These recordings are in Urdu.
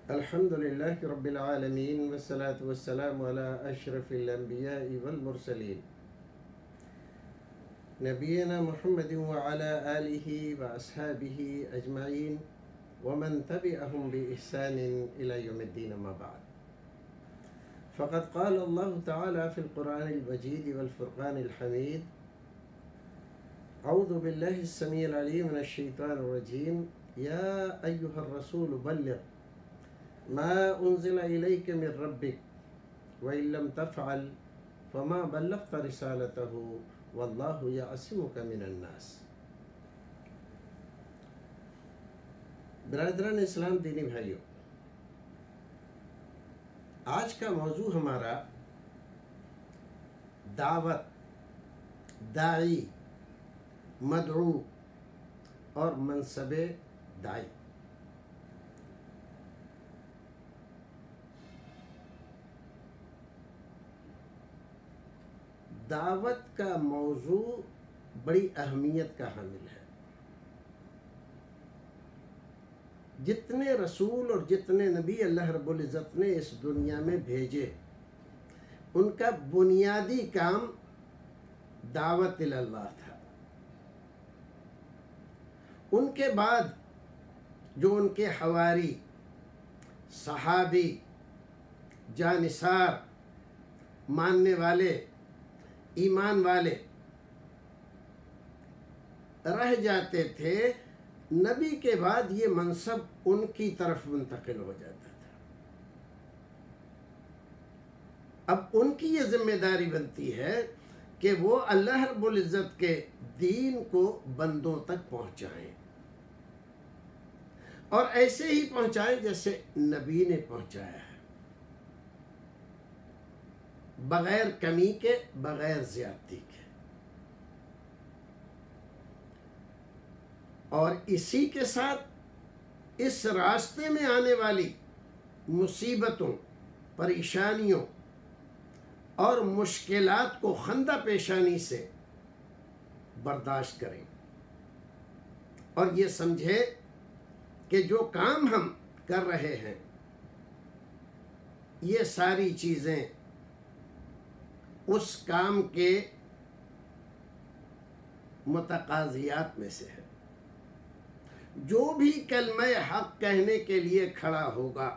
الحمد لله رب العالمين والصلاة والسلام على أشرف الأنبياء والمرسلين نبينا محمد وعلى آله وأصحابه أجمعين ومن تبعهم بإحسان إلى يوم الدين ما بعد. فقد قال الله تعالى في القرآن المجيد والفرقان الحميد: أعوذ بالله السميع العليم من الشيطان الرجيم: يا أيها الرسول بلغ ما أنزل إليك من ربك وإن لم تفعل فما بلغت رسالته والله يعصمك من الناس. برادران اسلام، دینی بھائیوں، آج کا موضوع ہمارا دعوت، داعی، مدعو اور منصب داعی. دعوت کا موضوع بڑی اہمیت کا حامل ہے. جتنے رسول اور جتنے نبی اللہ رب العزت نے اس دنیا میں بھیجے، ان کا بنیادی کام دعوت اللہ تھا. ان کے بعد جو ان کے حواری، صحابی، جانثار، ماننے والے، ایمان والے رہ جاتے تھے، نبی کے بعد یہ منصب ان کی طرف منتقل ہو جاتا تھا. اب ان کی یہ ذمہ داری بنتی ہے کہ وہ اللہ رب العزت کے دین کو بندوں تک پہنچائیں، اور ایسے ہی پہنچائیں جیسے نبی نے پہنچایا ہے، بغیر کمی کے، بغیر زیادتی کے. اور اسی کے ساتھ اس راستے میں آنے والی مصیبتوں، پریشانیوں اور مشکلات کو خندہ پیشانی سے برداشت کریں، اور یہ سمجھے کہ جو کام ہم کر رہے ہیں یہ ساری چیزیں اس کام کے متقاضیات میں سے ہے. جو بھی کلمہ حق کہنے کے لیے کھڑا ہوگا،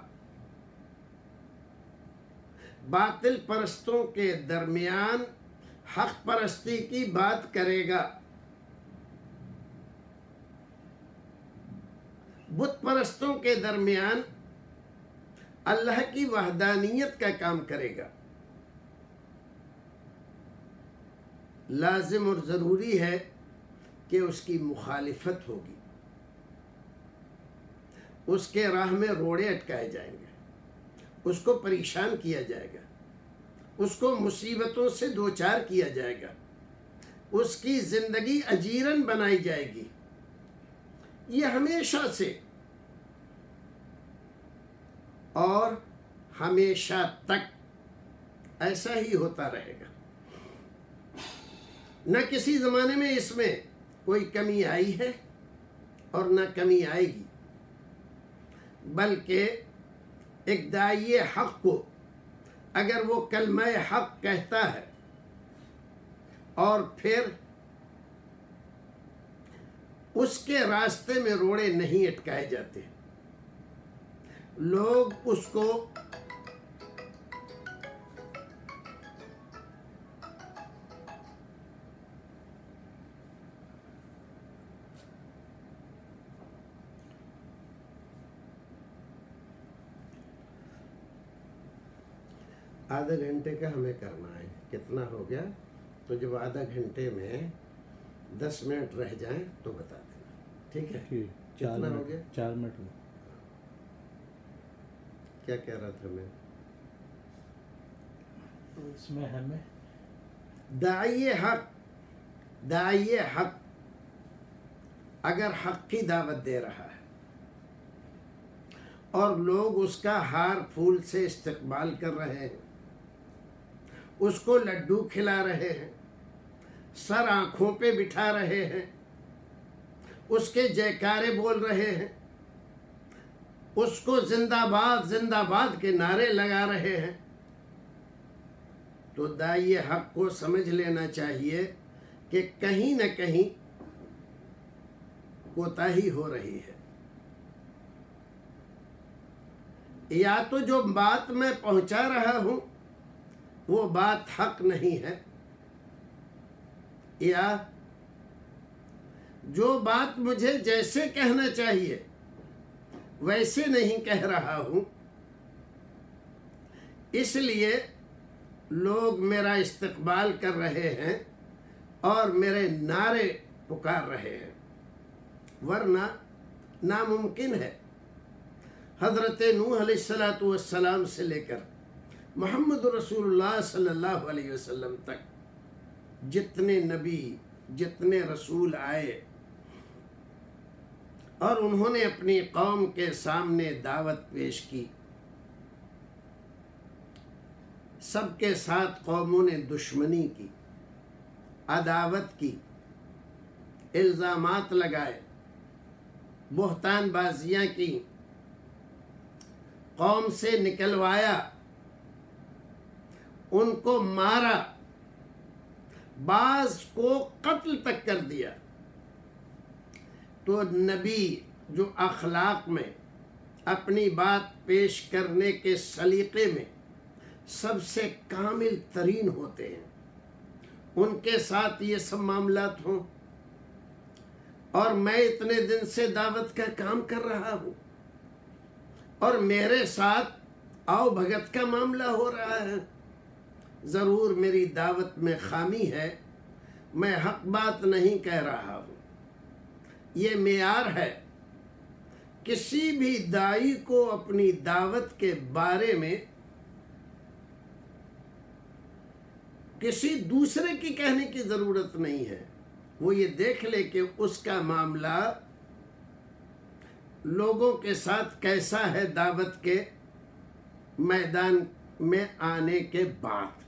باطل پرستوں کے درمیان حق پرستی کی بات کرے گا، بت پرستوں کے درمیان اللہ کی وحدانیت کا کام کرے گا، لازم اور ضروری ہے کہ اس کی مخالفت ہوگی، اس کے راہ میں روڑے اٹکائے جائیں گے، اس کو پریشان کیا جائے گا، اس کو مصیبتوں سے دوچار کیا جائے گا، اس کی زندگی اجیرن بنائی جائے گی. یہ ہمیشہ سے اور ہمیشہ تک ایسا ہی ہوتا رہے گا. نہ کسی زمانے میں اس میں کوئی کمی آئی ہے اور نہ کمی آئے گی، بلکہ ایک داعی حق کو اگر وہ کلمہ حق کہتا ہے اور پھر اس کے راستے میں روڑے نہیں اٹکائے جاتے، لوگ اس کو آدھا گھنٹے کا ہمیں کرنا ہے. کتنا ہو گیا؟ تو جب آدھا گھنٹے میں 10 منٹ رہ جائیں تو بتا دینا، ٹھیک ہے؟ کتنا ہو گیا؟ 4 منٹ میں. کیا کہہ رہا تھا میں؟ اس میں ہمیں داعی حق اگر حق کی دعوت دے رہا ہے اور لوگ اس کا ہار پھول سے استقبال کر رہے ہیں، اس کو لڈو کھلا رہے ہیں، سر آنکھوں پہ بٹھا رہے ہیں، اس کے جیکارے بول رہے ہیں، اس کو زندہ باد کے نعرے لگا رہے ہیں، تو داعی حق کو سمجھ لینا چاہیے کہ کہیں نہ کہیں کوتاہی ہو رہی ہے، یا تو جو بات میں پہنچا رہا ہوں وہ بات حق نہیں ہے، یا جو بات مجھے جیسے کہنا چاہیے ویسے نہیں کہہ رہا ہوں، اس لیے لوگ میرا استقبال کر رہے ہیں اور میرے نعرے پکار رہے ہیں، ورنہ ناممکن ہے۔ حضرت نوح علیہ السلام سے لے کر محمد رسول اللہ صلی اللہ علیہ وسلم تک جتنے نبی، جتنے رسول آئے اور انہوں نے اپنی قوم کے سامنے دعوت پیش کی، سب کے ساتھ قوموں نے دشمنی کی، عداوت کی، الزامات لگائے، بہتان بازیاں کی، قوم سے نکلوایا، ان کو مارا، بعض کو قتل تک کر دیا۔ تو نبی جو اخلاق میں اپنی بات پیش کرنے کے سلیقے میں سب سے کامل ترین ہوتے ہیں، ان کے ساتھ یہ سب معاملات ہوں، اور میں اتنے دن سے دعوت کا کام کر رہا ہوں اور میرے ساتھ آؤ بھگت کا معاملہ ہو رہا ہے، ضرور میری دعوت میں خامی ہے، میں حق بات نہیں کہہ رہا ہوں۔ یہ معیار ہے۔ کسی بھی داعی کو اپنی دعوت کے بارے میں کسی دوسرے کی کہنے کی ضرورت نہیں ہے، وہ یہ دیکھ لے کہ اس کا معاملہ لوگوں کے ساتھ کیسا ہے دعوت کے میدان میں آنے کے بعد۔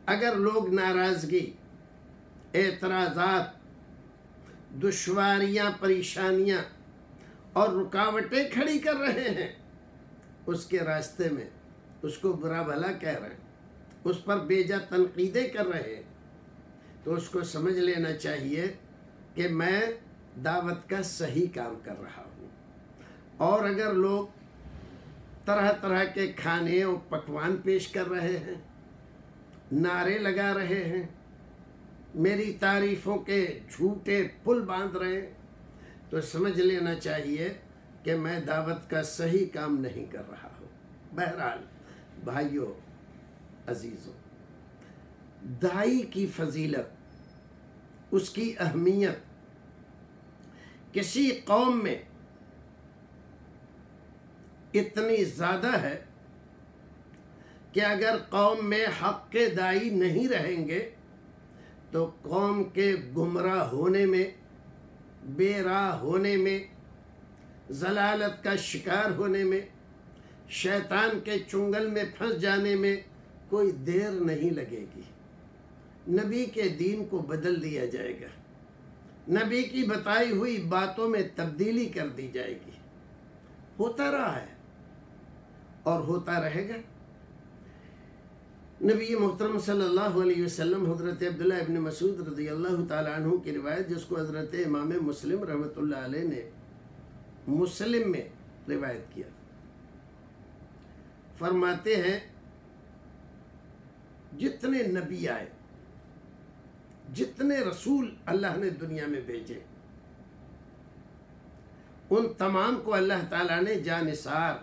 اگر لوگ ناراضگی، اعتراضات، دشواریاں، پریشانیاں اور رکاوٹیں کھڑی کر رہے ہیں اس کے راستے میں، اس کو برا بھلا کہہ رہے ہیں، اس پر بیجا تنقیدیں کر رہے ہیں، تو اس کو سمجھ لینا چاہیے کہ میں دعوت کا صحیح کام کر رہا ہوں۔ اور اگر لوگ طرح طرح کے کھانے اور پکوان پیش کر رہے ہیں، نعرے لگا رہے ہیں، میری تعریفوں کے جھوٹے پل باندھ رہے ہیں، تو سمجھ لینا چاہیے کہ میں دعوت کا صحیح کام نہیں کر رہا ہوں۔ بہرحال بھائیوں، عزیزوں، داعی کی فضیلت، اس کی اہمیت کسی قوم میں اتنی زیادہ ہے کہ اگر قوم میں حق کے داعی نہیں رہیں گے تو قوم کے گمراہ ہونے میں، بے راہ ہونے میں، ضلالت کا شکار ہونے میں، شیطان کے چنگل میں پھنس جانے میں کوئی دیر نہیں لگے گی۔ نبی کے دین کو بدل دیا جائے گا، نبی کی بتائی ہوئی باتوں میں تبدیلی کر دی جائے گی۔ ہوتا رہا ہے اور ہوتا رہے گا۔ نبی محترم صلی اللہ علیہ وسلم، حضرت عبداللہ ابن مسعود رضی اللہ تعالیٰ عنہ کی روایت، جس کو حضرت امام مسلم رحمۃ اللہ علیہ نے مسلم میں روایت کیا، فرماتے ہیں جتنے نبی آئے، جتنے رسول اللہ نے دنیا میں بھیجے، ان تمام کو اللہ تعالیٰ نے جانثار،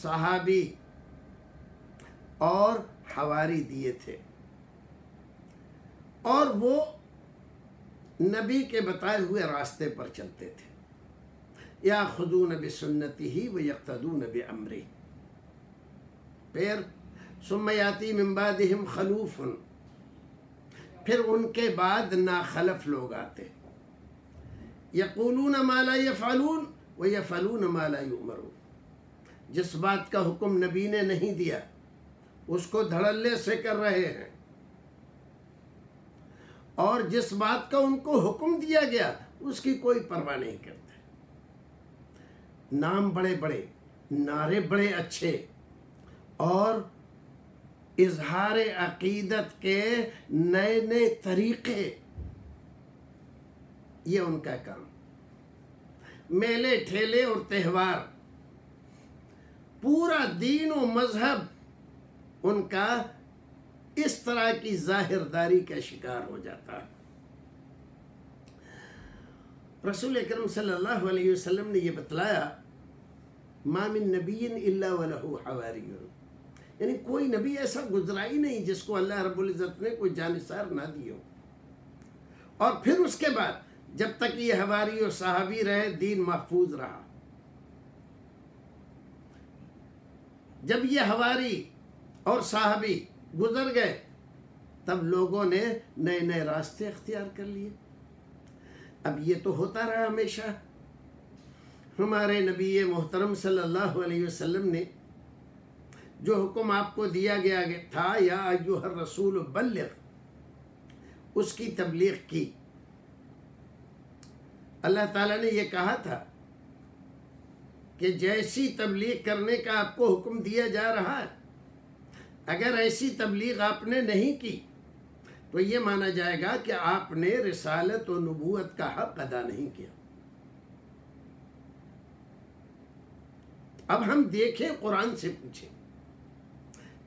صحابی اور حواری دیے تھے، اور وہ نبی کے بتائے ہوئے راستے پر چلتے تھے۔ یاخذون بسنتہ ویقتدون بامرہ۔ پھر ثم یاتی من بعدہم خلوف، پھر ان کے بعد ناخلف لوگ آتے، یقولون ما لا یفعلون ویفعلون ما لا یؤمرون۔ جس بات کا حکم نبی نے نہیں دیا اس کو دھڑلے سے کر رہے ہیں، اور جس بات کا ان کو حکم دیا گیا اس کی کوئی پرواہ نہیں کرتے۔ نام بڑے بڑے، نعرے بڑے اچھے، اور اظہار عقیدت کے نئے نئے طریقے، یہ ان کا کام۔ میلے ٹھیلے اور تہوار، پورا دین و مذہب ان کا اس طرح کی ظاہرداری کا شکار ہو جاتا ہے۔ رسول اکرم صلی اللہ علیہ وسلم نے یہ بتلایا، ما من نبی الا ولہ حواریون، یعنی کوئی نبی ایسا گزرا ہی نہیں جس کو اللہ رب العزت نے کوئی جانثار نہ دی ہو۔ اور پھر اس کے بعد جب تک یہ حواری اور صحابی رہے، دین محفوظ رہا۔ جب یہ حواری اور صحابی گزر گئے، تب لوگوں نے نئے نئے راستے اختیار کر لیے۔ اب یہ تو ہوتا رہا ہمیشہ۔ ہمارے نبی محترم صلی اللہ علیہ وسلم نے جو حکم آپ کو دیا گیا تھا، یا ایھا الرسول بلغ، اس کی تبلیغ کی۔ اللہ تعالیٰ نے یہ کہا تھا کہ جیسی تبلیغ کرنے کا آپ کو حکم دیا جا رہا ہے، اگر ایسی تبلیغ آپ نے نہیں کی تو یہ مانا جائے گا کہ آپ نے رسالت و نبوت کا حق ادا نہیں کیا۔ اب ہم دیکھیں، قرآن سے پوچھیں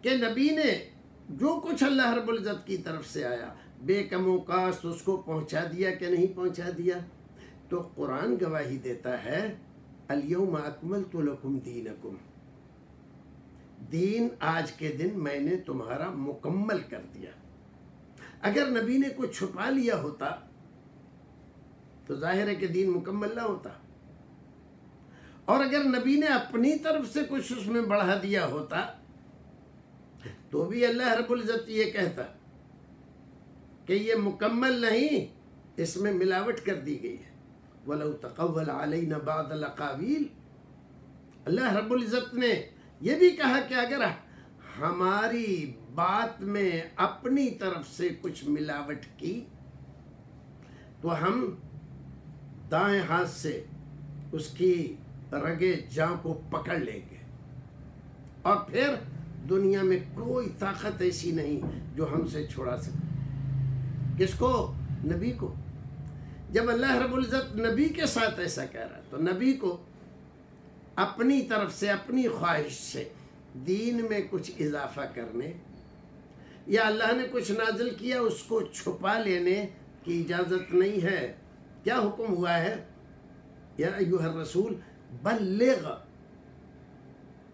کہ نبی نے جو کچھ اللہ رب العزت کی طرف سے آیا، بے کم و کاست اس کو پہنچا دیا کہ نہیں پہنچا دیا؟ تو قرآن گواہی دیتا ہے، الیوم اکملت لکم دینکم، دین آج کے دن میں نے تمہارا مکمل کر دیا۔ اگر نبی نے کچھ چھپا لیا ہوتا تو ظاہر ہے کہ دین مکمل نہ ہوتا، اور اگر نبی نے اپنی طرف سے کچھ اس میں بڑھا دیا ہوتا تو بھی اللہ رب العزت یہ کہتا کہ یہ مکمل نہیں، اس میں ملاوٹ کر دی گئی ہے۔ وَلَوْ تَقَوَّلَ عَلَيْنَا بَعْضَ الْأَقَاوِيلِ، اللہ رب العزت نے یہ بھی کہا کہ اگر ہماری بات میں اپنی طرف سے کچھ ملاوٹ کی تو ہم دائیں ہاتھ سے اس کی رگے جاں کو پکڑ لیں گے، اور پھر دنیا میں کوئی طاقت ایسی نہیں جو ہم سے چھڑا سکے۔ کس کو؟ نبی کو۔ جب اللہ رب العزت نبی کے ساتھ ایسا کہہ رہا ہے تو نبی کو اپنی طرف سے، اپنی خواہش سے دین میں کچھ اضافہ کرنے یا اللہ نے کچھ نازل کیا اس کو چھپا لینے کی اجازت نہیں ہے۔ کیا حکم ہوا ہے؟ یا ایھا الرسول بلغ۔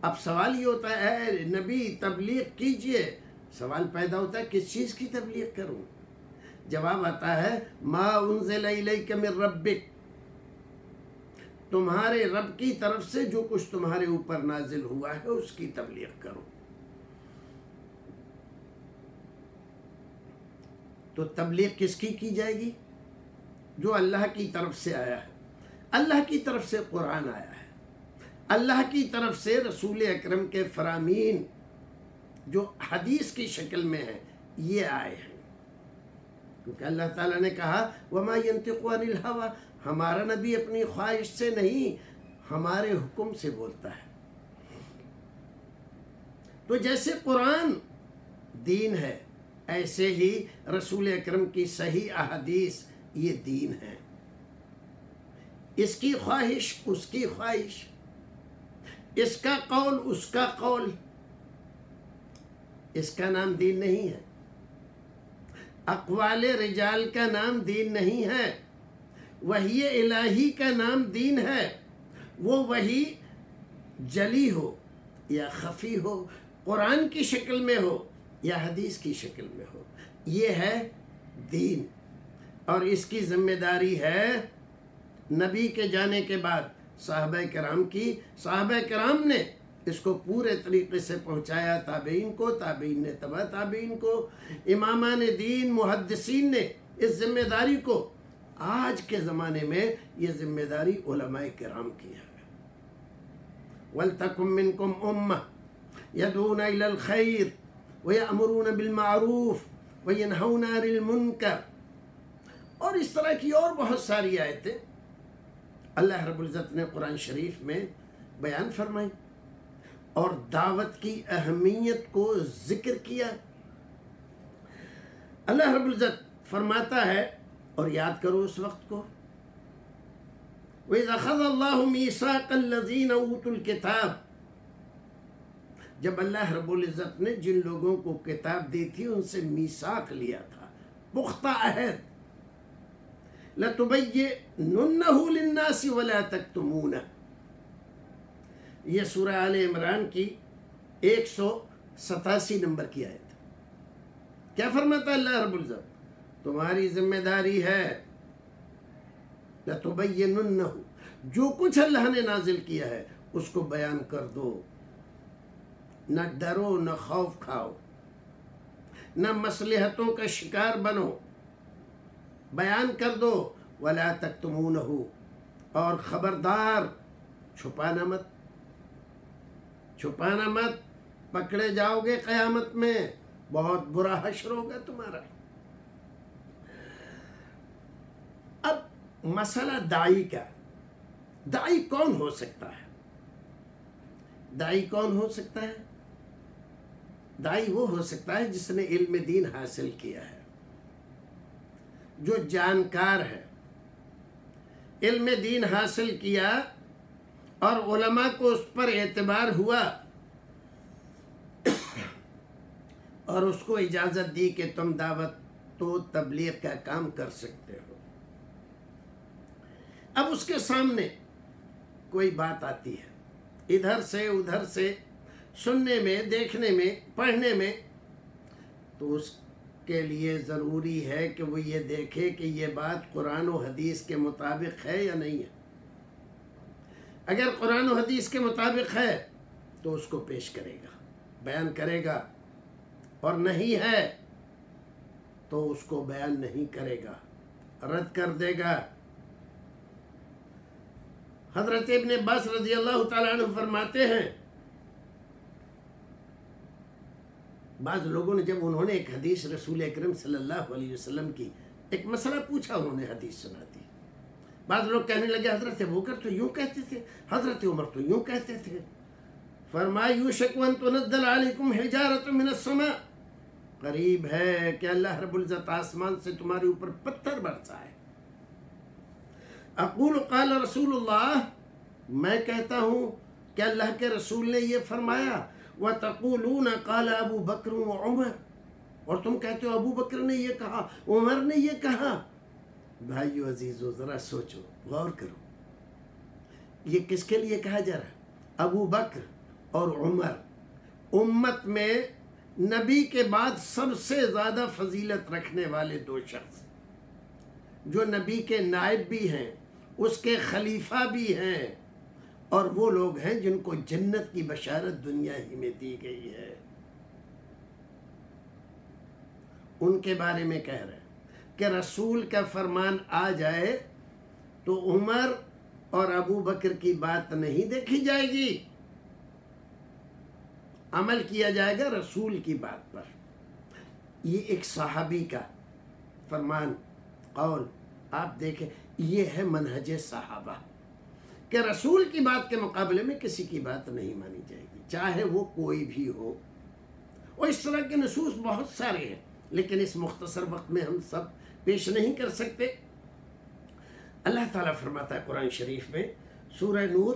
اب سوال یہ ہوتا ہے، اے نبی تبلیغ کیجئے۔ سوال پیدا ہوتا ہے کس چیز کی تبلیغ کروں؟ جواب آتا ہے، ما انزل الیک من ربک، تمہارے رب کی طرف سے جو کچھ تمہارے اوپر نازل ہوا ہے اس کی تبلیغ کرو۔ تو تبلیغ کس کی جائے گی؟ جو اللہ کی طرف سے آیا ہے۔ اللہ کی طرف سے قرآن آیا ہے، اللہ کی طرف سے رسول اکرم کے فرامین جو حدیث کی شکل میں ہیں یہ آئے ہیں، کیونکہ اللہ تعالیٰ نے کہا وَمَا يَنْطِقُ عَنِ الْهَوَىٰ، ہمارا نبی اپنی خواہش سے نہیں، ہمارے حکم سے بولتا ہے۔ تو جیسے قرآن دین ہے، ایسے ہی رسول اکرم کی صحیح احادیث یہ دین ہے۔ اس کی خواہش، اس کی خواہش، اس کا قول، اس کا قول، اس کا نام دین نہیں ہے۔ اقوال رجال کا نام دین نہیں ہے، وحی الہی کا نام دین ہے۔ وہ وحی جلی ہو یا خفی ہو، قرآن کی شکل میں ہو یا حدیث کی شکل میں ہو، یہ ہے دین۔ اور اس کی ذمہ داری ہے نبی کے جانے کے بعد صحابہ کرام کی۔ صحابہ کرام نے اس کو پورے طریقے سے پہنچایا تابعین کو، تابعین نے تبع تابعین کو، امامان دین محدثین نے اس ذمہ داری کو۔ آج کے زمانے میں یہ ذمہ داری علماء کرام کی ہے۔ وَلْتَكُن مِّنكُمْ أُمَّةٌ يَدْعُونَ إِلَى الْخَيْرِ وَيَأْمُرُونَ بِالْمَعْرُوفِ وَيَنْهَوْنَ عَنِ الْمُنكَرِ، اور اس طرح کی اور بہت ساری آیتیں اللہ رب العزت نے قرآن شریف میں بیان فرمائی اور دعوت کی اہمیت کو ذکر کیا۔ اللہ رب العزت فرماتا ہے، اور یاد کرو اس وقت کو، وَإِذْ أَخَذَ اللَّهُ مِيثَاقَ الَّذِينَ أُوتُوا الْكِتَابَ، جب اللہ رب العزت نے جن لوگوں کو کتاب دی تھی ان سے میثاق لیا تھا، پختہ عہد، لَتُبَيِّنُنَّهُ لِلنَّاسِ وَلَا تَكْتُمُونَهُ، یہ سورہ آل عمران کی 187 نمبر کی آیت۔ کیا فرماتا ہے اللہ رب العزت؟ تمہاری ذمہ داری ہے، لَتُبَيِّنُنَّهُ، جو کچھ اللہ نے نازل کیا ہے اس کو بیان کر دو، نہ ڈرو نہ خوف کھاؤ، نہ مصلحتوں کا شکار بنو، بیان کر دو، وَلَا تَكْتُمُونَهُ، اور خبردار چھپانا مت، چھپانا مت، پکڑے جاؤ گے قیامت میں، بہت برا حشر ہوگا تمہارا۔ اب مسئلہ داعی کا، داعی کون ہو سکتا ہے؟ داعی کون ہو سکتا ہے؟ داعی وہ ہو سکتا ہے جس نے علم دین حاصل کیا ہے، جو جانکار ہے، علم دین حاصل کیا اور علماء کو اس پر اعتبار ہوا اور اس کو اجازت دی کہ تم دعوت و تبلیغ کا کام کر سکتے ہو۔ اب اس کے سامنے کوئی بات آتی ہے، ادھر سے ادھر سے سننے میں، دیکھنے میں، پڑھنے میں، تو اس کے لیے ضروری ہے کہ وہ یہ دیکھے کہ یہ بات قرآن و حدیث کے مطابق ہے یا نہیں ہے۔ اگر قرآن و حدیث کے مطابق ہے تو اس کو پیش کرے گا، بیان کرے گا، اور نہیں ہے تو اس کو بیان نہیں کرے گا، رد کر دے گا۔ حضرت ابن عباس رضی اللہ تعالیٰ عنہ فرماتے ہیں، بعض لوگوں نے جب انہوں نے ایک حدیث رسول اکرم صلی اللہ علیہ وسلم کی ایک مسئلہ پوچھا، انہوں نے حدیث سنا دی، بعض لوگ کہنے لگے حضرت ابوبکر تو یوں کہتے تھے، حضرت عمر تو یوں کہتے تھے۔ فرمایا یوشک ان تنزل علیکم حجارۃ من السماء، قریب ہے کہ اللہ رب العزت آسمان سے تمہارے اوپر پتھر برسائے۔ اقول قال رسول اللہ، میں کہتا ہوں کہ اللہ کے رسول نے یہ فرمایا، وتقولون قال ابو بکر وعمر، اور تم کہتے ہو ابو بکر نے یہ کہا، عمر نے یہ کہا۔ بھائیو عزیزو، ذرا سوچو، غور کرو، یہ کس کے لیے کہا جا رہا ہے؟ ابو بکر اور عمر، امت میں نبی کے بعد سب سے زیادہ فضیلت رکھنے والے دو شخص، جو نبی کے نائب بھی ہیں، اس کے خلیفہ بھی ہیں، اور وہ لوگ ہیں جن کو جنت کی بشارت دنیا ہی میں دی گئی ہے۔ ان کے بارے میں کہہ رہے ہیں کہ رسول کا فرمان آ جائے تو عمر اور ابو بکر کی بات نہیں دیکھی جائے گی، عمل کیا جائے گا رسول کی بات پر۔ یہ ایک صحابی کا فرمان، قول، آپ دیکھیں، یہ ہے منہج صحابہ کہ رسول کی بات کے مقابلے میں کسی کی بات نہیں مانی جائے گی، چاہے وہ کوئی بھی ہو۔ اور اس طرح کے نصوص بہت سارے ہیں، لیکن اس مختصر وقت میں ہم سب پیش نہیں کر سکتے۔ اللہ تعالیٰ فرماتا ہے قرآن شریف میں، سورہ نور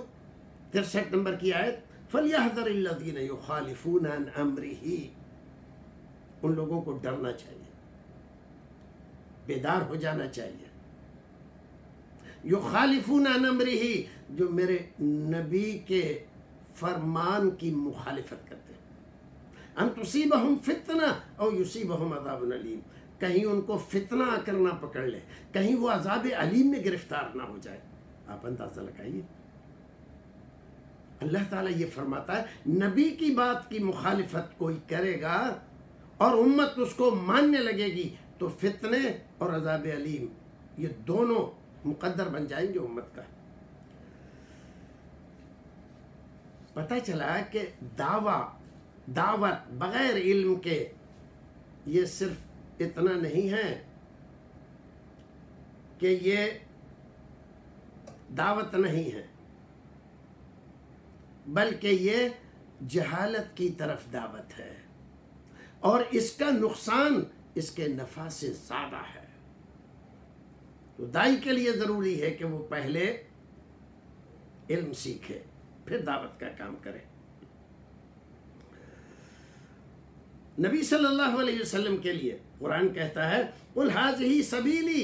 63 نمبر کی آیت، فَلْيَحْذَرِ الَّذِينَ يُخَالِفُونَ عَنْ أَمْرِهِ، ان لوگوں کو ڈرنا چاہیے، بیدار ہو جانا چاہیے۔ یخالفون عن امرہ، جو میرے نبی کے فرمان کی مخالفت کرتے ہیں، ان تصیبہم فتنہ او یصیبہم عذاب علیم، کہیں ان کو فتنہ آ کر نہ پکڑ لے، کہیں وہ عذاب علیم میں گرفتار نہ ہو جائے۔ آپ اندازہ لگائیے، اللہ تعالیٰ یہ فرماتا ہے نبی کی بات کی مخالفت کوئی کرے گا اور امت اس کو ماننے لگے گی تو فتنے اور عذاب علیم یہ دونوں مقدر بن جائیں گے امت کا۔ پتہ چلا کہ دعوت بغیر علم کے یہ صرف اتنا نہیں ہے کہ یہ دعوت نہیں ہے، بلکہ یہ جہالت کی طرف دعوت ہے، اور اس کا نقصان اس کے نفع سے زیادہ ہے۔ تو دائی کے لیے ضروری ہے کہ وہ پہلے علم سیکھے، پھر دعوت کا کام کرے۔ نبی صلی اللہ علیہ وسلم کے لیے قرآن کہتا ہے قُلْ هَٰذِهِ سَبِيلِي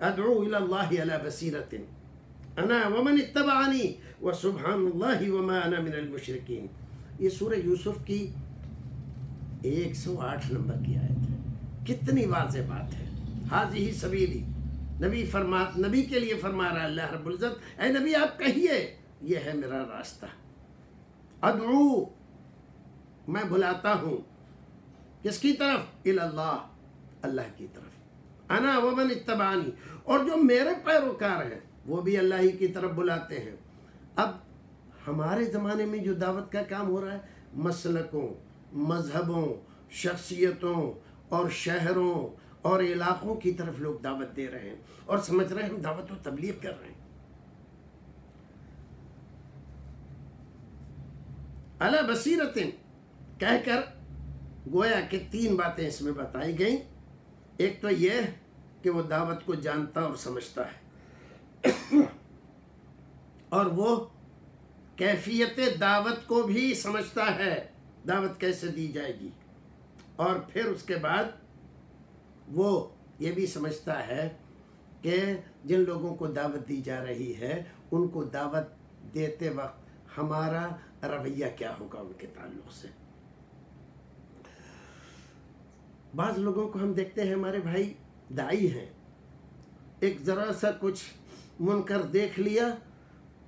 أَدْعُو إِلَى اللَّهِ عَلَىٰ بَصِيرَةٍ أَنَا وَمَنِ اتَّبَعَنِي وَسُبْحَانَ اللَّهِ وَمَا أَنَا مِنَ الْمُشْرِكِينَ۔ یہ سورہ یوسف کی 108 نمبر کی آیت ہے۔ کتنی واضح بات ہے۔ هَٰذِهِ سَبِيلِي، نبی کے لیے فرما رہا ہے اللہ رب العزت، اے نبی آپ کہیے یہ ہے میرا راستہ۔ ادعو، میں بلاتا ہوں، کس کی طرف؟ اللہ، اللہ کی طرف۔ انا ومن اتبعنی، اور جو میرے پیروکار ہیں وہ بھی اللہ ہی کی طرف بلاتے ہیں۔ اب ہمارے زمانے میں جو دعوت کا کام ہو رہا ہے، مسلکوں، مذہبوں، شخصیتوں اور شہروں اور علاقوں کی طرف لوگ دعوت دے رہے ہیں اور سمجھ رہے ہیں ہم دعوت و تبلیغ کر رہے ہیں۔ علی بصیرت کہہ کر گویا کہ 3 باتیں اس میں بتائی گئیں۔ ایک تو یہ کہ وہ دعوت کو جانتا اور سمجھتا ہے، اور وہ کیفیت دعوت کو بھی سمجھتا ہے، دعوت کیسے دی جائے گی، اور پھر اس کے بعد وہ یہ بھی سمجھتا ہے کہ جن لوگوں کو دعوت دی جا رہی ہے ان کو دعوت دیتے وقت ہمارا رویہ کیا ہوگا ان کے تعلق سے۔ بعض لوگوں کو ہم دیکھتے ہیں، ہمارے بھائی داعی ہیں، ایک ذرا سا کچھ منکر دیکھ لیا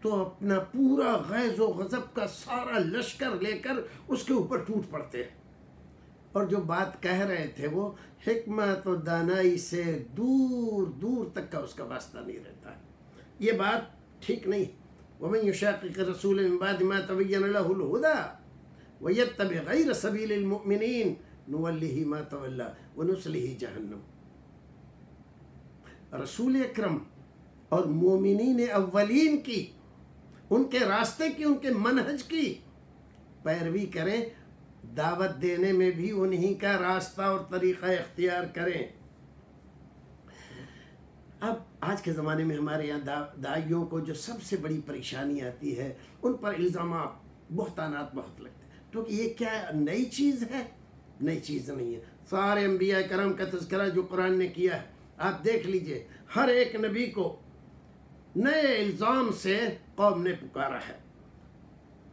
تو اپنا پورا غیظ و غضب کا سارا لشکر لے کر اس کے اوپر ٹوٹ پڑتے ہیں، اور جو بات کہہ رہے تھے وہ حکمت و دانائی سے دور دور تک کا اس کا واسطہ نہیں رہتا ہے۔ یہ بات ٹھیک نہیں۔ وَمَن يُشَاقِقِ الرَّسُولَ مِن بَعْدِ مَا تَبَيَّنَ لَهُ الْهُدَىٰ وَيَتَّبِعْ غَيْرَ سَبِيلِ الْمُؤْمِنِينَ نُوَلِّهِ مَا تَوَلَّىٰ وَنُصْلِهِ جَهَنَّمَ۔ رسول اکرم اور مومنین اولین کی، ان کے راستے کی، ان کے منہج کی پیروی کریں، دعوت دینے میں بھی انہی کا راستہ اور طریقہ اختیار کریں۔ اب آج کے زمانے میں ہمارے یہاں داعیوں کو جو سب سے بڑی پریشانی آتی ہے، ان پر الزامات، بہتانات بہت لگتے ہیں، کیونکہ یہ کیا نئی چیز ہے؟ نئی چیز نہیں ہے۔ سارے انبیاء کرام کا تذکرہ جو قرآن نے کیا ہے، آپ دیکھ لیجئے، ہر ایک نبی کو نئے الزام سے قوم نے پکارا ہے۔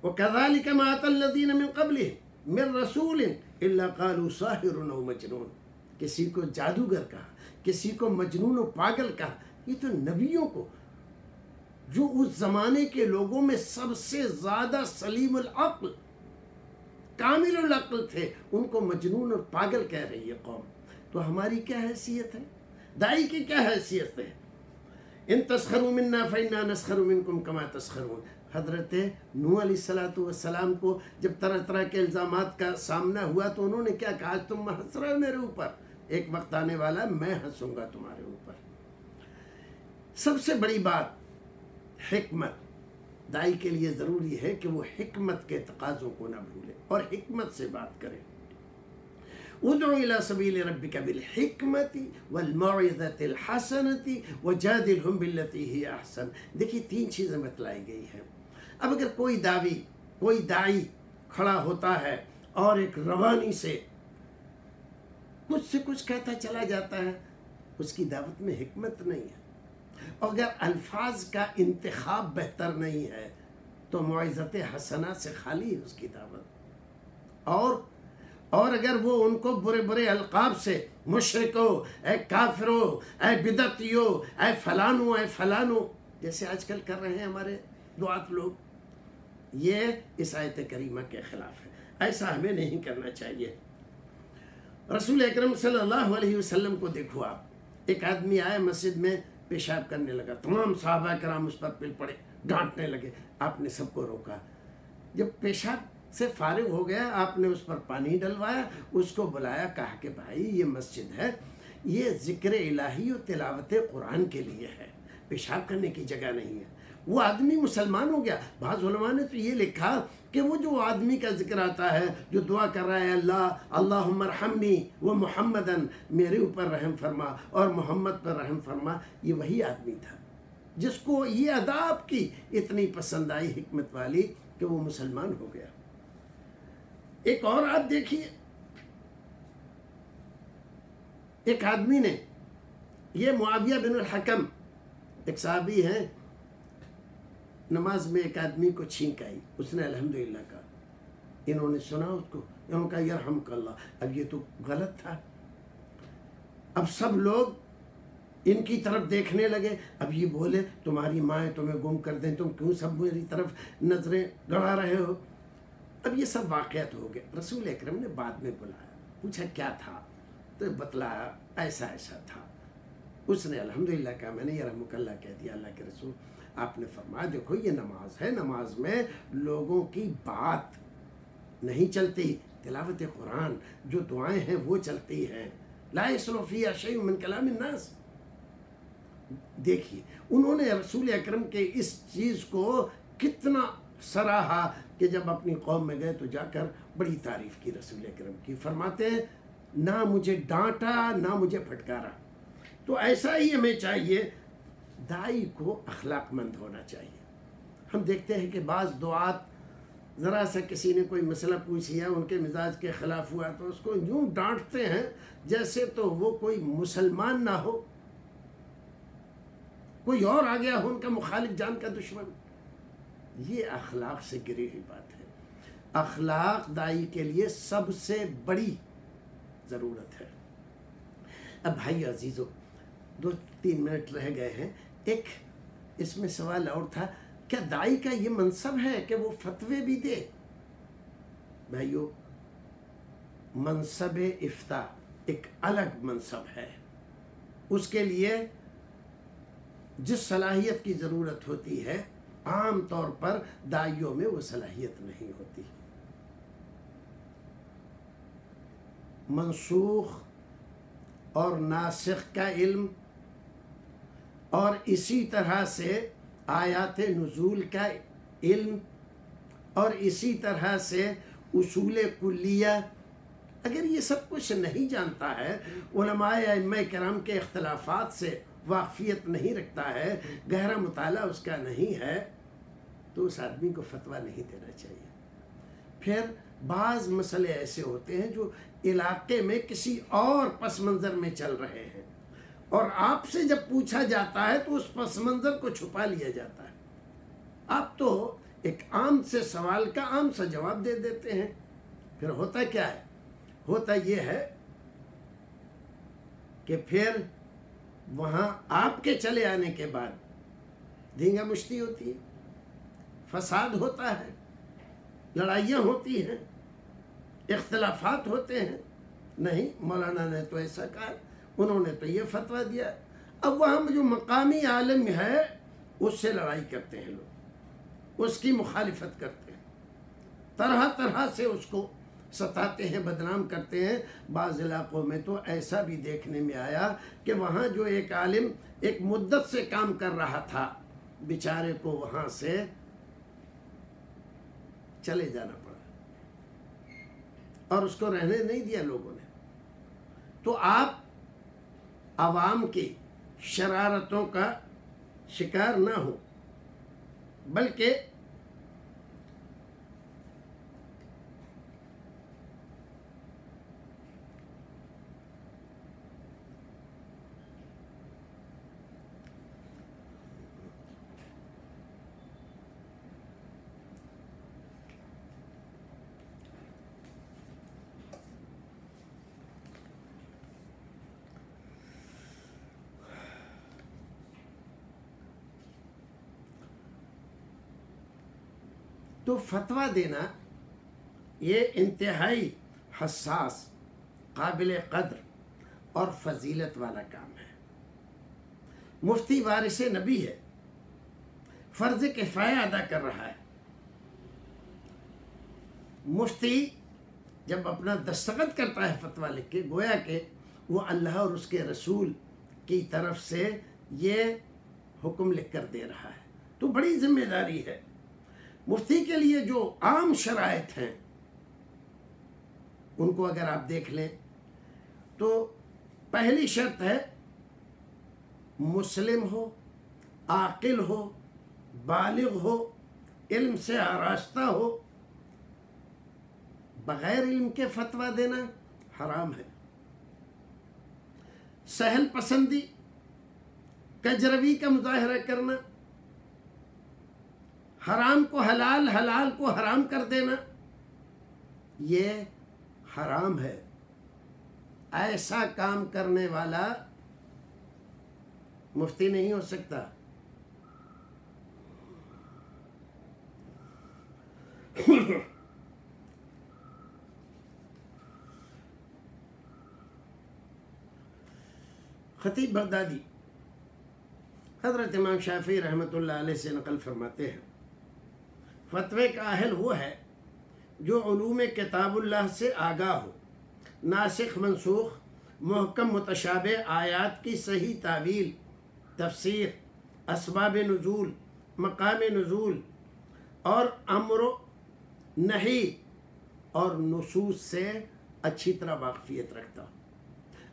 وَكَذَلِكَ مَا أَتَى الَّذِينَ مِن قَبْلِهِم مِّن رَّسُولٍ إِلَّا قَالُوا سَاحِرٌ أَوْ مَجْنُونٌ، کسی کو جادوگر کہا، کسی کو مجنون و پاگل کہا۔ یہ تو نبیوں کو، جو اس زمانے کے لوگوں میں سب سے زیادہ سلیم العقل، کامل العقل تھے، ان کو مجنون اور پاگل کہہ رہی ہے قوم۔ تو ہماری کیا حیثیت ہے؟ داعی کی کیا حیثیت ہے؟ ان تسخروا منا فإنا نسخر منکم کما تسخرون۔ حضرت نوح علیہ السلام کو جب طرح طرح کے الزامات کا سامنا ہوا تو انہوں نے کیا کہا؟ آج تم ہنس رہے ہو میرے اوپر، ایک وقت آنے والا میں ہنسوں گا تمہارے اوپر۔ سب سے بڑی بات حکمت۔ داعی کے لیے ضروری ہے کہ وہ حکمت کے تقاضوں کو نہ بھولے اور حکمت سے بات کرے۔ ادعو الى سبیل ربک بالحکمت والموعظۃ الحسنۃ وجادلہم باللتی ہی احسن۔ دیکھیے 3 چیزیں بتلائی گئی ہیں۔ اب اگر کوئی داعی کھڑا ہوتا ہے اور ایک روانی سے کچھ کہتا چلا جاتا ہے، اس کی دعوت میں حکمت نہیں ہے۔ اور اگر الفاظ کا انتخاب بہتر نہیں ہے تو موعظت حسنہ سے خالی ہے اس کی دعوت۔ اور اگر وہ ان کو برے برے القاب سے، مشرکو، اے کافرو، اے بدعتیو، اے فلانو، جیسے آج کل کر رہے ہیں ہمارے دعات لوگ، یہ اس آیت کریمہ کے خلاف ہے۔ ایسا ہمیں نہیں کرنا چاہیے۔ رسول اکرم صلی اللہ علیہ وسلم کو دیکھو آپ، ایک آدمی آئے مسجد میں پیشاب کرنے لگا، تمام صحابہ کرام اس پر پل پڑے، ڈانٹنے لگے، آپ نے سب کو روکا۔ جب پیشاب سے فارغ ہو گیا، آپ نے اس پر پانی ڈلوایا، اس کو بلایا، کہا کہ بھائی یہ مسجد ہے، یہ ذکر الہی اور تلاوت قرآن کے لیے ہے، پیشاب کرنے کی جگہ نہیں ہے۔ وہ آدمی مسلمان ہو گیا۔ بعض علماء نے تو یہ لکھا کہ وہ جو آدمی کا ذکر آتا ہے جو دعا کر رہا ہے اللہم ارحمنی و محمدن، میرے اوپر رحم فرما اور محمد پر رحم فرما، یہ وہی آدمی تھا جس کو یہ ادا آپ کی اتنی پسند آئی حکمت والی کہ وہ مسلمان ہو گیا۔ ایک اور آپ دیکھیے، ایک آدمی نے، یہ معاویہ بن الحکم ایک صحابی ہیں، نماز میں ایک آدمی کو چھینک آئی، اس نے الحمدللہ کہا، انہوں نے سنا اس کو، انہوں نے کہا یرحمک اللہ۔ اب یہ تو غلط تھا، اب سب لوگ ان کی طرف دیکھنے لگے، اب یہ بولے تمہاری ماں تمہیں گم کر دیں، تم کیوں سب میری طرف نظریں گڑا رہے ہو۔ اب یہ سب واقعات ہو گئے، رسول اکرم نے بعد میں بلایا، پوچھا کیا تھا، تو بتلایا ایسا ایسا تھا۔ اس نے الحمدللہ کہا، میں نے یرحمک اللہ کہہ دیا، اللہ کے رسول آپ نے فرمایا دیکھو یہ نماز ہے، نماز میں لوگوں کی بات نہیں چلتی، تلاوت قرآن جو دعائیں ہیں وہ چلتی ہیں، لا یصلح فیہا شیء من کلام الناس۔ دیکھیے انہوں نے رسول اکرم کے اس چیز کو کتنا سراہا کہ جب اپنی قوم میں گئے تو جا کر بڑی تعریف کی رسول اکرم کی، فرماتے ہیں نہ مجھے ڈانٹا نہ مجھے پھٹکارا۔ تو ایسا ہی ہمیں چاہیے، داعی کو اخلاق مند ہونا چاہیے۔ ہم دیکھتے ہیں کہ بعض دعات ذرا سا کسی نے کوئی مسئلہ پوچھ لیا، ان کے مزاج کے خلاف ہوا تو اس کو یوں ڈانٹتے ہیں جیسے تو وہ کوئی مسلمان نہ ہو، کوئی اور آ گیا ہو ان کا مخالف جان کا دشمن۔ یہ اخلاق سے گری ہوئی بات ہے۔ اخلاق داعی کے لیے سب سے بڑی ضرورت ہے۔ اب بھائی عزیزو، 2-3 منٹ رہ گئے ہیں، ایک اس میں سوال اور تھا، کیا داعی کا یہ منصب ہے کہ وہ فتوے بھی دے؟ بھائیو، منصب افتاء ایک الگ منصب ہے، اس کے لیے جس صلاحیت کی ضرورت ہوتی ہے عام طور پر داعیوں میں وہ صلاحیت نہیں ہوتی۔ منسوخ اور ناسخ کا علم اور اسی طرح سے آیات نزول کا علم اور اسی طرح سے اصول کلیہ، اگر یہ سب کچھ نہیں جانتا ہے، علماء ائمہ کرام کے اختلافات سے واقفیت نہیں رکھتا ہے، گہرا مطالعہ اس کا نہیں ہے، تو اس آدمی کو فتویٰ نہیں دینا چاہیے۔ پھر بعض مسئلے ایسے ہوتے ہیں جو علاقے میں کسی اور پس منظر میں چل رہے ہیں، اور آپ سے جب پوچھا جاتا ہے تو اس پس منظر کو چھپا لیا جاتا ہے۔ آپ تو ایک عام سے سوال کا عام سا جواب دے دیتے ہیں، پھر ہوتا کیا ہے؟ ہوتا یہ ہے کہ پھر وہاں آپ کے چلے آنے کے بعد دھینگا مشتی ہوتی ہے، فساد ہوتا ہے، لڑائیاں ہوتی ہیں، اختلافات ہوتے ہیں، نہیں مولانا نے تو ایسا کہا، انہوں نے تو یہ فتویٰ دیا۔ اب وہاں جو مقامی عالم ہے اس سے لڑائی کرتے ہیں لوگ، اس کی مخالفت کرتے ہیں، طرح طرح سے اس کو ستاتے ہیں، بدنام کرتے ہیں۔ بعض علاقوں میں تو ایسا بھی دیکھنے میں آیا کہ وہاں جو ایک عالم ایک مدت سے کام کر رہا تھا، بیچارے کو وہاں سے چلے جانا پڑا اور اس کو رہنے نہیں دیا لوگوں نے۔ تو آپ عوام کی شرارتوں کا شکار نہ ہو، بلکہ تو فتویٰ دینا یہ انتہائی حساس، قابل قدر اور فضیلت والا کام ہے۔ مفتی وارث نبی ہے، فرض کفایہ ادا کر رہا ہے۔ مفتی جب اپنا دستخط کرتا ہے فتویٰ لکھ کے، گویا کہ وہ اللہ اور اس کے رسول کی طرف سے یہ حکم لکھ کر دے رہا ہے تو بڑی ذمہ داری ہے۔ مفتی کے لیے جو عام شرائط ہیں ان کو اگر آپ دیکھ لیں تو پہلی شرط ہے مسلم ہو، عاقل ہو، بالغ ہو، علم سے آراستہ ہو۔ بغیر علم کے فتویٰ دینا حرام ہے۔ سہل پسندی، کجروی کا مظاہرہ کرنا، حرام کو حلال، حلال کو حرام کر دینا، یہ حرام ہے۔ ایسا کام کرنے والا مفتی نہیں ہو سکتا۔ خطیب بغدادی حضرت امام شافعی رحمۃ اللہ علیہ سے نقل فرماتے ہیں، فتوے کا اہل وہ ہے جو علوم کتاب اللہ سے آگاہ ہو، ناسخ منسوخ، محکم متشابہ آیات کی صحیح تعویل، تفسیر، اسباب نزول، مقام نزول اور امر و نہی اور نصوص سے اچھی طرح واقفیت رکھتا ہو۔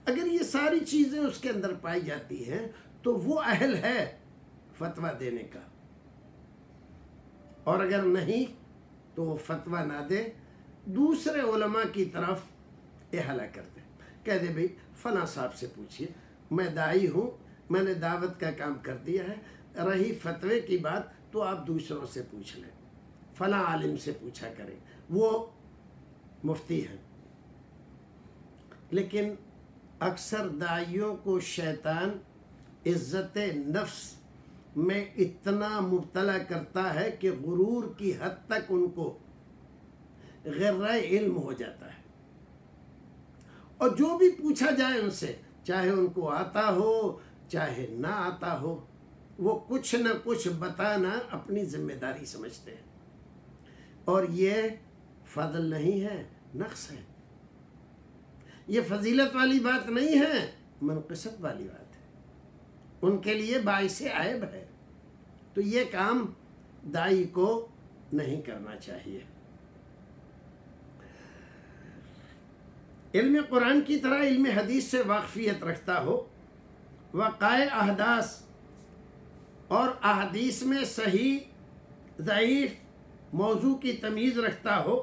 اگر یہ ساری چیزیں اس کے اندر پائی جاتی ہیں تو وہ اہل ہے فتویٰ دینے کا، اور اگر نہیں تو وہ فتویٰ نہ دے، دوسرے علماء کی طرف احالہ کر دے، کہہ دے بھئی فلاں صاحب سے پوچھئے، میں داعی ہوں، میں نے دعوت کا کام کر دیا ہے، رہی فتوے کی بات تو آپ دوسروں سے پوچھ لیں، فلاں عالم سے پوچھا کریں، وہ مفتی ہیں۔ لیکن اکثر داعیوں کو شیطان عزت نفس میں اتنا مبتلا کرتا ہے کہ غرور کی حد تک ان کو غرہ علم ہو جاتا ہے، اور جو بھی پوچھا جائے ان سے، چاہے ان کو آتا ہو چاہے نہ آتا ہو، وہ کچھ نہ کچھ بتانا اپنی ذمہ داری سمجھتے ہیں، اور یہ فضل نہیں ہے، نقص ہے۔ یہ فضیلت والی بات نہیں ہے، منقصت والی بات ہے، ان کے لیے باعث عیب ہے۔ تو یہ کام داعی کو نہیں کرنا چاہیے۔ علم قرآن کی طرح علم حدیث سے واقفیت رکھتا ہو، وقائع احداث اور احادیث میں صحیح ضعیف موضوع کی تمیز رکھتا ہو،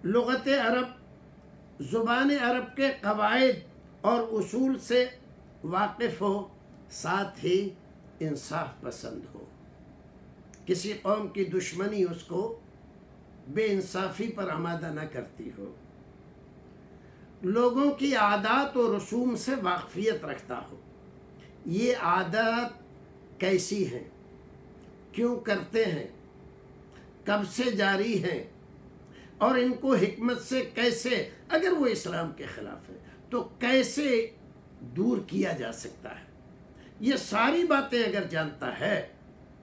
لغت عرب، زبان عرب کے قواعد اور اصول سے واقف ہو، ساتھ ہی انصاف پسند ہو۔ کسی قوم کی دشمنی اس کو بے انصافی پر آمادہ نہ کرتی ہو، لوگوں کی عادات و رسوم سے واقفیت رکھتا ہو، یہ عادات کیسی ہیں، کیوں کرتے ہیں، کب سے جاری ہیں، اور ان کو حکمت سے کیسے، اگر وہ اسلام کے خلاف ہے تو کیسے دور کیا جا سکتا ہے، یہ ساری باتیں اگر جانتا ہے،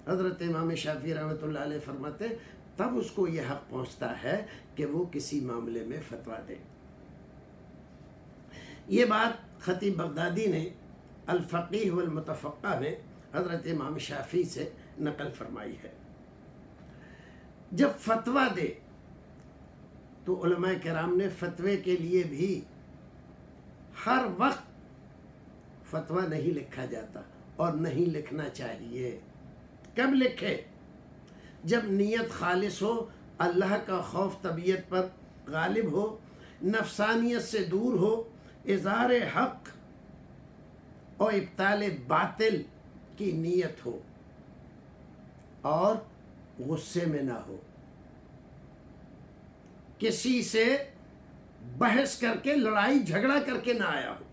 حضرت امام شافعی رحمۃ اللہ علیہ فرماتے ہیں، تب اس کو یہ حق پہنچتا ہے کہ وہ کسی معاملے میں فتویٰ دے۔ یہ بات خطیب بغدادی نے الفقیہ والمتفقہ میں حضرت امام شافعی سے نقل فرمائی ہے۔ جب فتویٰ دے تو علماء کرام نے فتوے کے لیے بھی ہر وقت فتویٰ نہیں لکھا جاتا اور نہیں لکھنا چاہیے۔ کب لکھے؟ جب نیت خالص ہو، اللہ کا خوف طبیعت پر غالب ہو، نفسانیت سے دور ہو، اظہار حق اور ابطال باطل کی نیت ہو، اور غصے میں نہ ہو، کسی سے بحث کر کے لڑائی جھگڑا کر کے نہ آیا ہو۔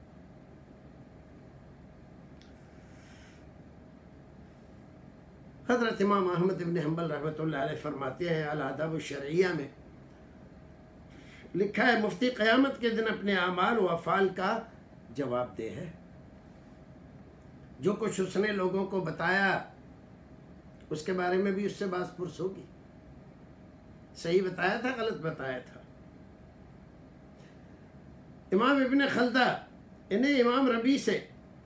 حضرت امام احمد بن حنبل رحمۃ اللہ علیہ فرماتے ہیں، الآداب الشرعیہ میں لکھا ہے، مفتی قیامت کے دن اپنے اعمال و افعال کا جواب دہ ہے۔ جو کچھ اس نے لوگوں کو بتایا اس کے بارے میں بھی اس سے باز پرس ہوگی، صحیح بتایا تھا، غلط بتایا تھا۔ امام ابن خلدہ انہیں امام ربیع سے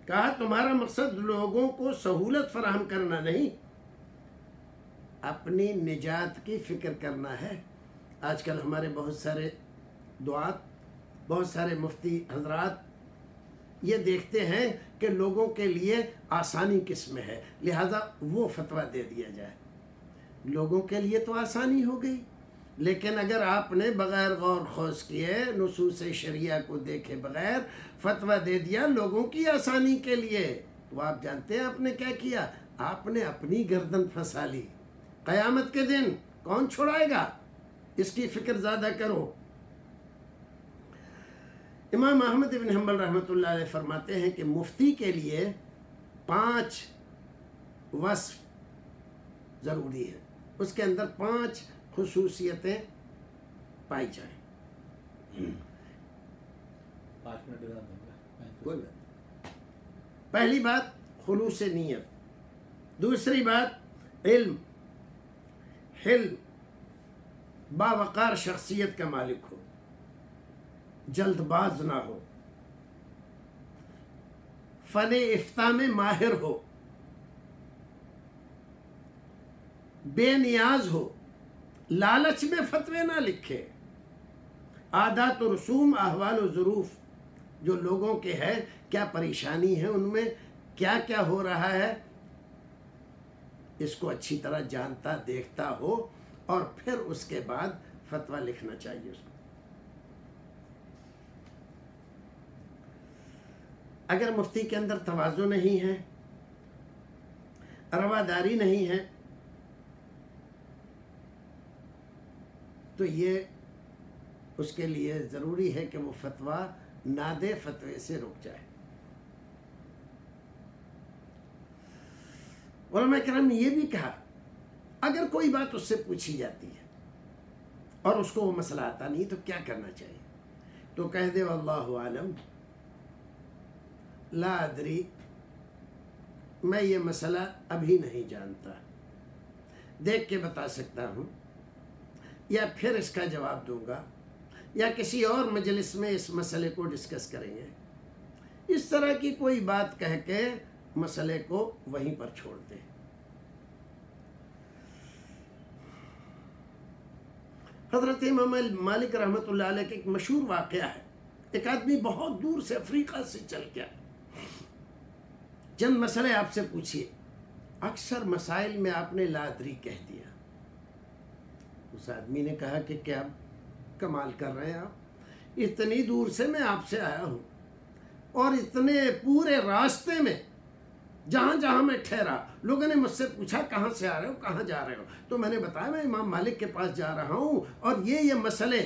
کہا، تمہارا مقصد لوگوں کو سہولت فراہم کرنا نہیں، اپنی نجات کی فکر کرنا ہے۔ آج کل ہمارے بہت سارے دعات، بہت سارے مفتی حضرات یہ دیکھتے ہیں کہ لوگوں کے لیے آسانی کس میں ہے، لہذا وہ فتویٰ دے دیا جائے۔ لوگوں کے لیے تو آسانی ہو گئی، لیکن اگر آپ نے بغیر غور خوض کیے، نصوص شریعہ کو دیکھے بغیر فتویٰ دے دیا لوگوں کی آسانی کے لیے، تو آپ جانتے ہیں آپ نے کیا کیا؟ آپ نے اپنی گردن پھنسا لی۔ قیامت کے دن کون چھڑائے گا؟ اس کی فکر زیادہ کرو۔ امام احمد بن حنبل رحمۃ اللہ علیہ فرماتے ہیں کہ مفتی کے لیے 5 وصف ضروری ہے، اس کے اندر 5 خصوصیتیں پائی جائیں۔ 5 منٹ بعد دوں گا۔ کوئی بات۔ پہلی بات خلوص نیت، دوسری بات علم، حلم، باوقار شخصیت کا مالک ہو، جلد باز نہ ہو، فن افتاء میں ماہر ہو، بے نیاز ہو، لالچ میں فتوے نہ لکھے، عادات و رسوم، احوال و ظروف جو لوگوں کے ہے، کیا پریشانی ہے ان میں، کیا کیا ہو رہا ہے، اس کو اچھی طرح جانتا دیکھتا ہو، اور پھر اس کے بعد فتویٰ لکھنا چاہیے اس کو۔ اگر مفتی کے اندر تواضع نہیں ہے، رواداری نہیں ہے، تو یہ اس کے لیے ضروری ہے کہ وہ فتویٰ نہ دے، فتوے سے رک جائے۔ علماء کرام نے یہ بھی کہا اگر کوئی بات اس سے پوچھی جاتی ہے اور اس کو وہ مسئلہ آتا نہیں تو کیا کرنا چاہیے؟ تو کہہ دے واللہ عالم، لا ادری، میں یہ مسئلہ ابھی نہیں جانتا، دیکھ کے بتا سکتا ہوں، یا پھر اس کا جواب دوں گا، یا کسی اور مجلس میں اس مسئلے کو ڈسکس کریں گے۔ اس طرح کی کوئی بات کہہ کے مسئلے کو وہیں پر چھوڑ دیں۔ حضرت امام مالک رحمۃ اللہ علیہ کا ایک مشہور واقعہ ہے۔ ایک آدمی بہت دور سے افریقہ سے چل کے آیا، چند مسئلے آپ سے پوچھیے، اکثر مسائل میں آپ نے لا ادری کہہ دیا۔ اس آدمی نے کہا کہ کیا کمال کر رہے ہیں آپ، اتنی دور سے میں آپ سے آیا ہوں، اور اتنے پورے راستے میں جہاں جہاں میں ٹھہرا لوگوں نے مجھ سے پوچھا کہاں سے آ رہے ہو، کہاں جا رہے ہو، تو میں نے بتایا میں امام مالک کے پاس جا رہا ہوں، اور یہ مسئلے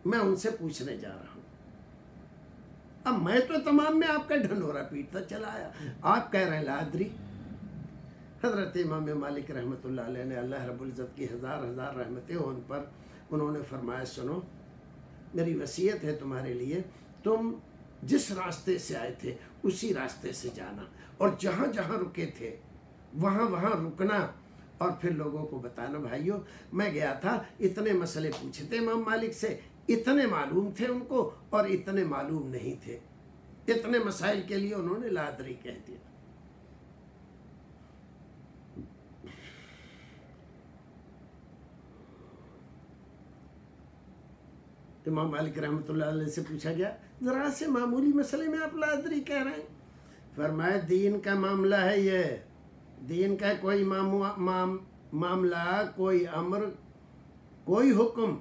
میں ان سے پوچھنے جا رہا ہوں۔ اب میں تو تمام میں آپ کا ڈھنڈورا پیٹتا چلا آیا، آپ کہہ رہے ہیں لا ادری۔ حضرت امام مالک رحمۃ اللہ علیہ نے، اللہ رب العزت کی ہزار ہزار رحمتیں ہوں ان پر، انہوں نے فرمایا سنو، میری وصیت ہے تمہارے لیے، تم جس راستے سے آئے تھے اسی راستے سے جانا، اور جہاں جہاں رکے تھے وہاں وہاں رکنا، اور پھر لوگوں کو بتانا بھائیو میں گیا تھا، اتنے مسئلے پوچھے تھے امام مالک سے، اتنے معلوم تھے ان کو اور اتنے معلوم نہیں تھے، اتنے مسائل کے لیے انہوں نے لا ادری کہہ دیا۔ امام مالک رحمۃ اللہ علیہ سے پوچھا گیا ذرا سے معمولی مسئلے میں آپ لا ادری کہہ رہے ہیں؟ فرمایا دین کا معاملہ ہے، یہ دین کا کوئی معاملہ، کوئی امر، کوئی حکم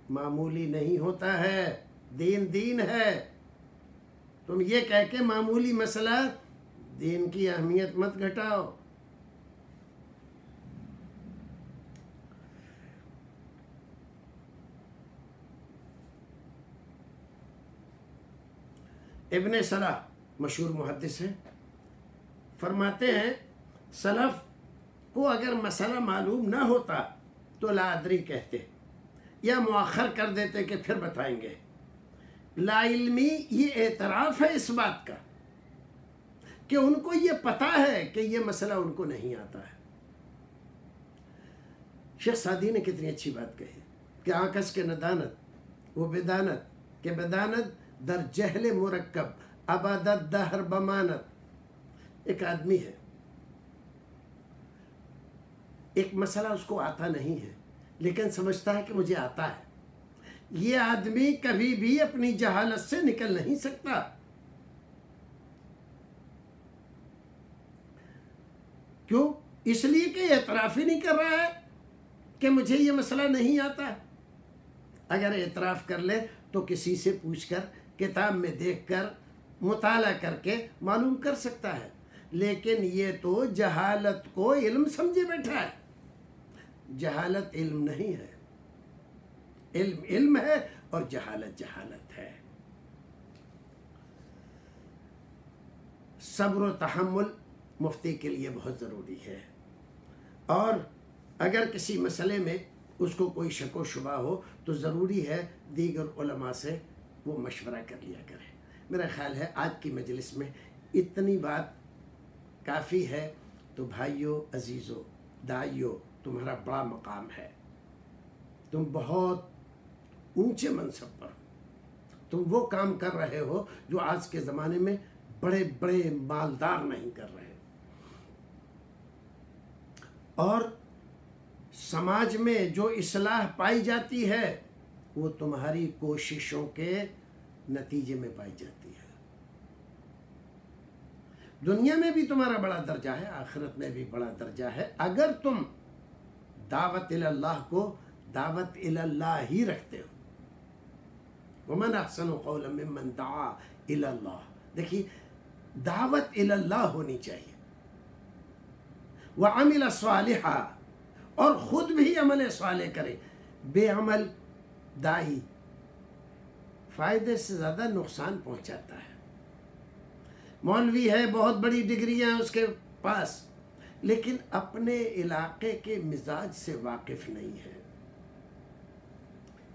معمولی نہیں ہوتا ہے، دین دین ہے۔ تم یہ کہہ کے معمولی مسئلہ، دین کی اہمیت مت گھٹاؤ۔ ابن صلاح مشہور محدث ہیں، فرماتے ہیں سلف کو اگر مسئلہ معلوم نہ ہوتا تو لا ادری کہتے یا مؤخر کر دیتے کہ پھر بتائیں گے۔ لا علمی یہ اعتراف ہے اس بات کا کہ ان کو یہ پتہ ہے کہ یہ مسئلہ ان کو نہیں آتا ہے۔ شیخ سعدی نے کتنی اچھی بات کہی کہ آکس کے ندانت وہ بدانت کہ بدانت در جہل مرکب ابادت دہر بمانت۔ ایک آدمی ہے ایک مسئلہ اس کو آتا نہیں ہے لیکن سمجھتا ہے کہ مجھے آتا ہے، یہ آدمی کبھی بھی اپنی جہالت سے نکل نہیں سکتا۔ کیوں؟ اس لیے کہ اعتراف ہی نہیں کر رہا ہے کہ مجھے یہ مسئلہ نہیں آتا ہے۔ اگر اعتراف کر لے تو کسی سے پوچھ کر، کتاب میں دیکھ کر، مطالعہ کر کے معلوم کر سکتا ہے، لیکن یہ تو جہالت کو علم سمجھے بیٹھا ہے۔ جہالت علم نہیں ہے، علم علم ہے اور جہالت جہالت ہے۔ صبر و تحمل مفتی کے لیے بہت ضروری ہے، اور اگر کسی مسئلے میں اس کو کوئی شک و شبہ ہو تو ضروری ہے دیگر علماء سے وہ مشورہ کر لیا کرے۔ میرا خیال ہے آج کی مجلس میں اتنی بات کافی ہے۔ تو بھائیوں، عزیزوں، دائیوں، تمہارا بڑا مقام ہے، تم بہت اونچے منصب پر ہو، تم وہ کام کر رہے ہو جو آج کے زمانے میں بڑے بڑے مالدار نہیں کر رہے، اور سماج میں جو اصلاح پائی جاتی ہے وہ تمہاری کوششوں کے نتیجے میں پائی جاتی ہے۔ دنیا میں بھی تمہارا بڑا درجہ ہے، آخرت میں بھی بڑا درجہ ہے، اگر تم دعوت اللہ کو دعوت اللہ ہی رکھتے ہو۔ ومن احسن قولا ممن دعا اللہ، دیکھیے دعوت اللہ ہونی چاہیے، وعمل صالحا، اور خود بھی عمل صالح کرے۔ بے عمل دائی فائدے سے زیادہ نقصان پہنچاتا ہے۔ مولوی ہے، بہت بڑی ڈگریاں اس کے پاس، لیکن اپنے علاقے کے مزاج سے واقف نہیں ہے۔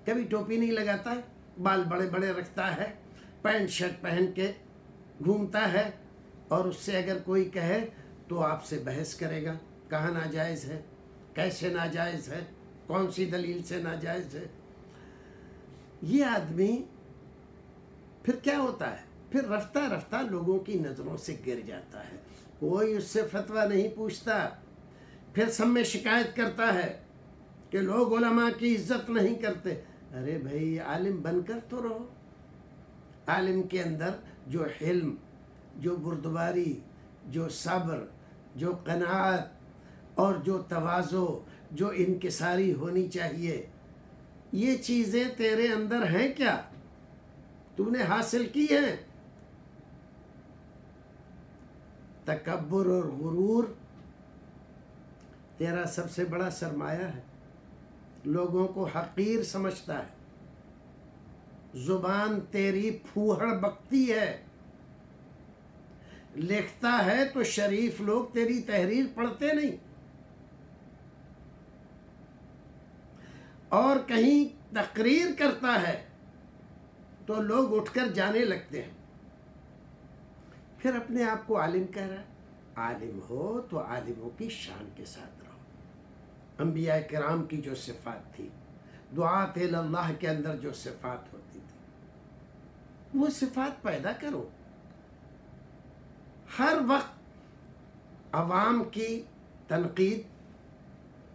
کبھی ٹوپی نہیں لگاتا ہے، بال بڑے بڑے رکھتا ہے، پینٹ شرٹ پہن کے گھومتا ہے، اور اس سے اگر کوئی کہے تو آپ سے بحث کرے گا، کہاں ناجائز ہے، کیسے ناجائز ہے، کون سی دلیل سے ناجائز ہے۔ یہ آدمی پھر کیا ہوتا ہے؟ پھر رفتہ رفتہ لوگوں کی نظروں سے گر جاتا ہے، کوئی اس سے فتویٰ نہیں پوچھتا، پھر سب میں شکایت کرتا ہے کہ لوگ علماء کی عزت نہیں کرتے۔ ارے بھائی، عالم بن کر تو رہو۔ عالم کے اندر جو حلم، جو بردباری، جو صبر، جو قناعت اور جو تواضع، جو انکساری ہونی چاہیے، یہ چیزیں تیرے اندر ہیں کیا؟ تو نے حاصل کی ہیں؟ تکبر اور غرور تیرا سب سے بڑا سرمایہ ہے، لوگوں کو حقیر سمجھتا ہے، زبان تیری پھوہڑ بکتی ہے، لکھتا ہے تو شریف لوگ تیری تحریر پڑھتے نہیں، اور کہیں تقریر کرتا ہے تو لوگ اٹھ کر جانے لگتے ہیں، پھر اپنے آپ کو عالم کہہ رہا ہے۔ عالم ہو تو عالموں کی شان کے ساتھ رہو۔ انبیاء کرام کی جو صفات تھی، دعات اللہ کے اندر جو صفات ہوتی تھی، وہ صفات پیدا کرو۔ ہر وقت عوام کی تنقید،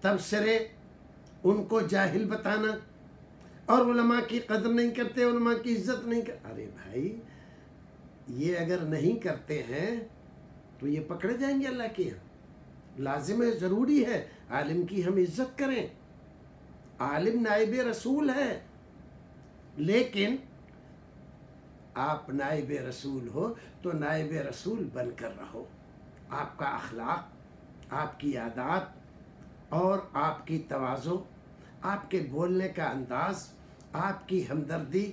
تبصرے، ان کو جاہل بتانا، اور علماء کی قدر نہیں کرتے، علماء کی عزت نہیں کرتے۔ ارے بھائی، یہ اگر نہیں کرتے ہیں تو یہ پکڑے جائیں گے اللہ کے یہاں۔ لازم ہے، ضروری ہے عالم کی ہم عزت کریں۔ عالم نائب رسول ہے، لیکن آپ نائب رسول ہو تو نائب رسول بن کر رہو۔ آپ کا اخلاق، آپ کی عادات اور آپ کی تواضع، آپ کے بولنے کا انداز، آپ کی ہمدردی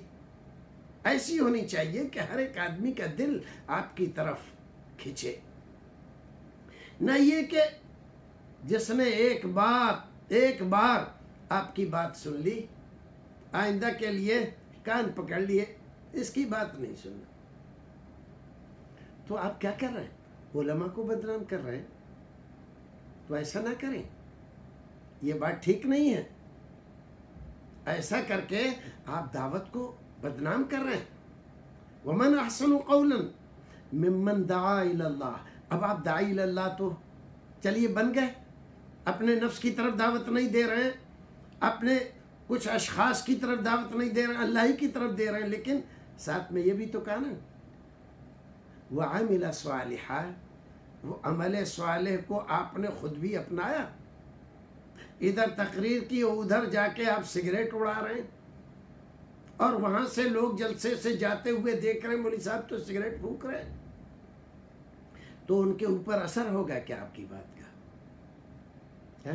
ایسی ہونی چاہیے کہ ہر ایک آدمی کا دل آپ کی طرف کھینچے۔ نہ یہ کہ جس نے ایک بار آپ کی بات سن لی، آئندہ کے لیے کان پکڑ لیے، اس کی بات نہیں سننا۔ تو آپ کیا کر رہے ہیں؟ علماء کو بدنام کر رہے ہیں۔ تو ایسا نہ کریں، یہ بات ٹھیک نہیں ہے۔ ایسا کر کے آپ دعوت کو بدنام کر رہے ہیں۔ ومن احسن قولا ممن دعا الی اللہ۔ اب آپ داعی الی اللہ تو چلیے بن گئے، اپنے نفس کی طرف دعوت نہیں دے رہے ہیں، اپنے کچھ اشخاص کی طرف دعوت نہیں دے رہے ہیں، اللہ ہی کی طرف دے رہے ہیں، لیکن ساتھ میں یہ بھی تو کہا نا وَعَمِلَ صَالِحًا، وہ عمل صالح کو آپ نے خود بھی اپنایا. ادھر تقریر کی اور ادھر جا کے آپ سگریٹ اڑا رہے ہیں، اور وہاں سے لوگ جلسے سے جاتے ہوئے دیکھ رہے ہیں مولوی صاحب تو سگریٹ پھونک رہے ہیں، تو ان کے اوپر اثر ہوگا کیا آپ کی بات کا؟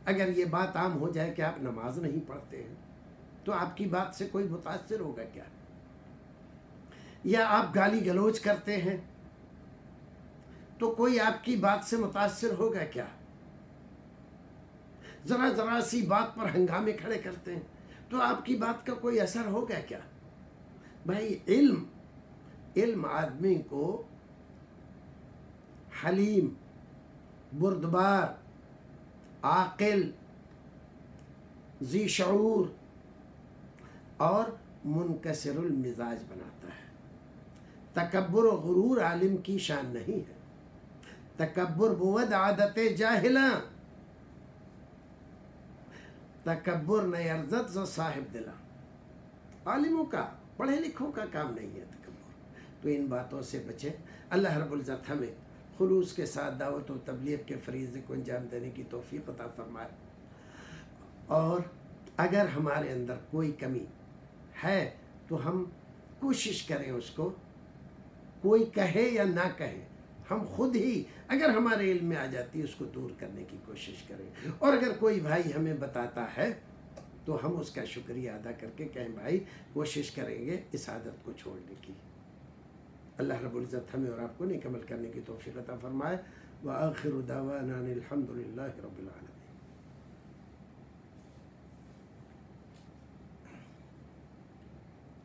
اگر یہ بات عام ہو جائے کہ آپ نماز نہیں پڑھتے ہیں تو آپ کی بات سے کوئی متاثر ہوگا کیا؟ یا آپ گالی گلوچ کرتے ہیں تو کوئی آپ کی بات سے متاثر ہوگا کیا؟ ذرا سی بات پر ہنگامے کھڑے کرتے ہیں تو آپ کی بات کا کوئی اثر ہوگا کیا؟ بھائی علم آدمی کو حلیم، بردبار، عاقل، ذی شعور اور منکسر المزاج بناتا ہے. تکبر و غرور عالم کی شان نہیں ہے. تکبر بود عادت جاہلاں، تکبر نہیں ارزت ز صاحب دلاں. عالموں کا، پڑھے لکھوں کا کام نہیں ہے تکبر. تو ان باتوں سے بچیں. اللہ رب العزت ہمیں خلوص کے ساتھ دعوت و تبلیغ کے فریضے کو انجام دینے کی توفیق عطا فرمائے. اور اگر ہمارے اندر کوئی کمی ہے تو ہم کوشش کریں اس کو، کوئی کہے یا نہ کہے، ہم خود ہی اگر ہمارے علم میں آ جاتی ہے اس کو دور کرنے کی کوشش کریں. اور اگر کوئی بھائی ہمیں بتاتا ہے تو ہم اس کا شکریہ ادا کر کے کہیں بھائی کوشش کریں گے اس عادت کو چھوڑنے کی. اللہ رب العزت ہمیں اور آپ کو نیک عمل کرنے کی توفیق عطا فرمائے. وآخر دعوانا الحمد للہ رب العالمین.